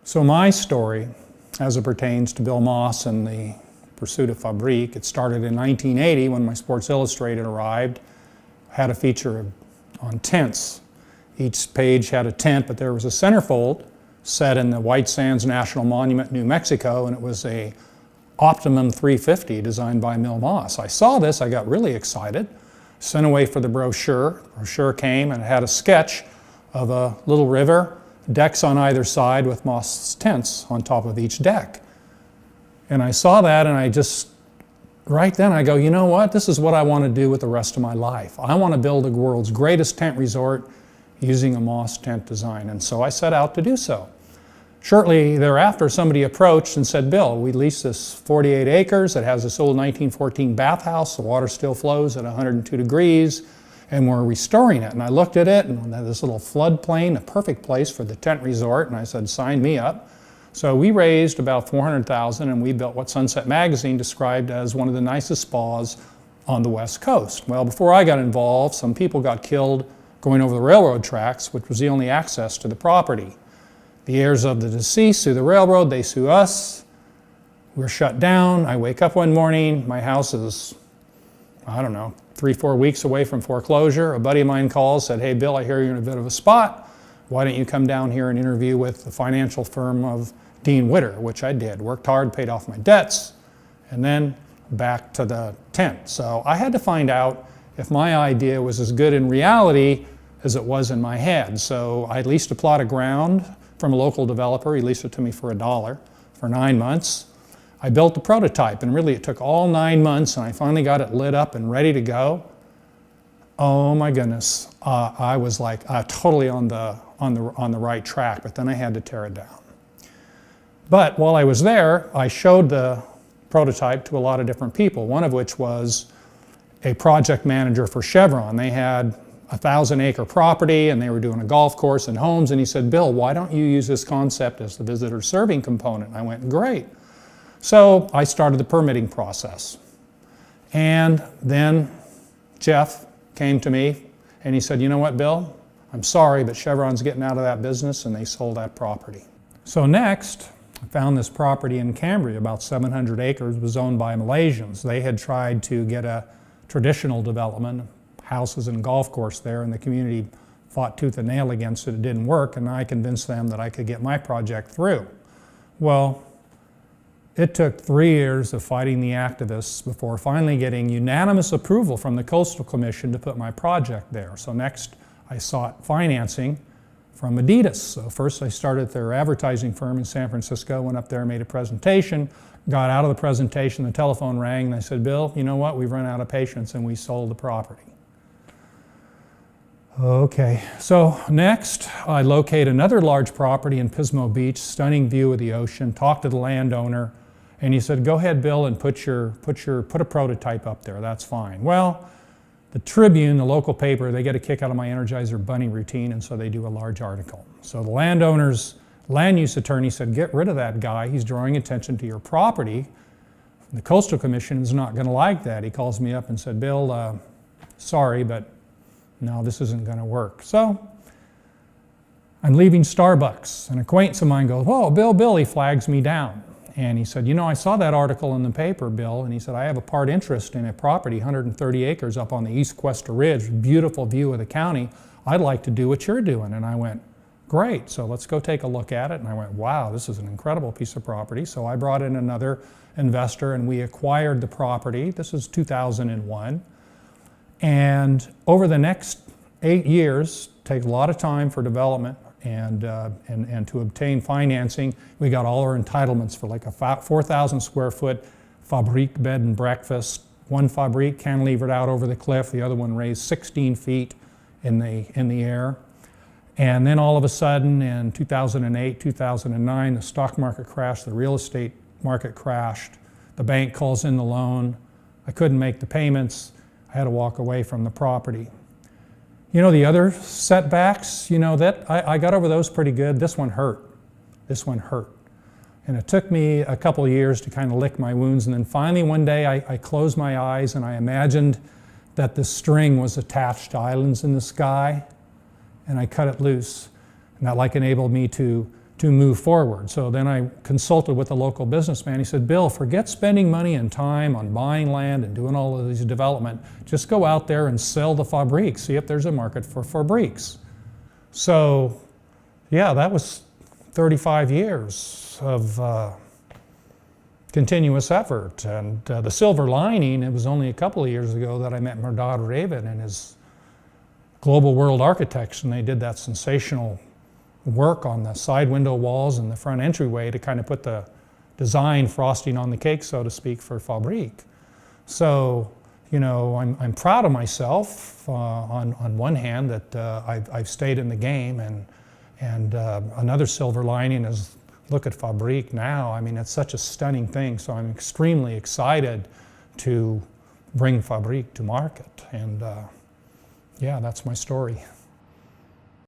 So my story, as it pertains to Bill Moss and the pursuit of Fabriq, it started in 1980 when my Sports Illustrated arrived. Had a feature on tents. Each page had a tent, but there was a centerfold set in the White Sands National Monument, New Mexico, and it was a Optimum 350 designed by Bill Moss. I saw this, I got really excited, sent away for the brochure. The brochure came and it had a sketch of a little river, decks on either side with Moss's tents on top of each deck. And I saw that and I just, right then I go, you know what, this is what I want to do with the rest of my life. I want to build the world's greatest tent resort using a Moss tent design. And so I set out to do so. Shortly thereafter, somebody approached and said, Bill, we lease this 48 acres. It has this old 1914 bathhouse. The water still flows at 102 degrees, and we're restoring it. And I looked at it, and this little floodplain, a perfect place for the tent resort, and I said, sign me up. So we raised about $400,000, and we built what Sunset Magazine described as one of the nicest spas on the West Coast. Well, before I got involved, some people got killed going over the railroad tracks, which was the only access to the property. The heirs of the deceased sue the railroad, they sue us. We're shut down. I wake up one morning, my house is, I don't know, 3-4 weeks away from foreclosure. A buddy of mine calls, said, hey Bill, I hear you're in a bit of a spot. Why don't you come down here and interview with the financial firm of Dean Witter, which I did. Worked hard, paid off my debts, and then back to the tent. So I had to find out if my idea was as good in reality as it was in my head. So I leased a plot of ground from a local developer. He leased it to me for $1 for 9 months. I built the prototype, and really it took all 9 months, and I finally got it lit up and ready to go. Oh my goodness, I was like totally on the right track, but then I had to tear it down. But while I was there, I showed the prototype to a lot of different people, one of which was a project manager for Chevron. They had a 1,000-acre property and they were doing a golf course and homes, and he said, Bill, why don't you use this concept as the visitor serving component? And I went, great. So I started the permitting process. And then Jeff came to me and he said, you know what, Bill, I'm sorry, but Chevron's getting out of that business, and they sold that property. So next, I found this property in Cambria, about 700 acres, was owned by Malaysians. They had tried to get a traditional development, houses and golf course there, and the community fought tooth and nail against it. It didn't work, and I convinced them that I could get my project through. Well, it took 3 years of fighting the activists before finally getting unanimous approval from the Coastal Commission to put my project there. So next, I sought financing from Adidas. So first I started their advertising firm in San Francisco, went up there, made a presentation, got out of the presentation, the telephone rang, and I said, Bill, you know what, we've run out of patience, and we sold the property. Okay, so next I locate another large property in Pismo Beach, stunning view of the ocean, talked to the landowner, and he said, go ahead, Bill, and put a prototype up there, that's fine. Well, the Tribune, the local paper, they get a kick out of my Energizer Bunny routine, and so they do a large article. So the landowner's land use attorney said, get rid of that guy, he's drawing attention to your property. The Coastal Commission is not going to like that. He calls me up and said, Bill, sorry, but no, this isn't going to work. So I'm leaving Starbucks. An acquaintance of mine goes, whoa, Bill, he flags me down. And he said, you know, I saw that article in the paper, Bill, and he said, I have a part interest in a property, 130 acres up on the East Cuesta Ridge, beautiful view of the county. I'd like to do what you're doing. And I went, great, so let's go take a look at it. And I went, wow, this is an incredible piece of property. So I brought in another investor and we acquired the property. This is 2001. And over the next 8 years, takes a lot of time for development and to obtain financing. We got all our entitlements for like a 4,000 square foot Fabriq bed and breakfast. One Fabriq cantilevered out over the cliff, the other one raised 16 feet in the air. And then all of a sudden in 2008, 2009, the stock market crashed, the real estate market crashed, the bank calls in the loan, I couldn't make the payments, I had to walk away from the property. You know, the other setbacks, you know, that I got over those pretty good. This one hurt. This one hurt. And it took me a couple of years to kind of lick my wounds. And then finally one day I closed my eyes and I imagined that the string was attached to islands in the sky, and I cut it loose. And that like enabled me to to move forward. So then I consulted with a local businessman. He said, Bill, forget spending money and time on buying land and doing all of these development. Just go out there and sell the Fabriques. See if there's a market for Fabriques. So yeah, that was 35 years of continuous effort. And the silver lining, it was only a couple of years ago that I met Mehrdad Raven and his Global World Architects, and they did that sensational work on the side window walls and the front entryway to kind of put the design frosting on the cake, so to speak, for Fabriq. So, you know, I'm proud of myself on one hand that I've stayed in the game, and another silver lining is look at Fabriq now. I mean, it's such a stunning thing, so I'm extremely excited to bring Fabriq to market. And yeah, that's my story.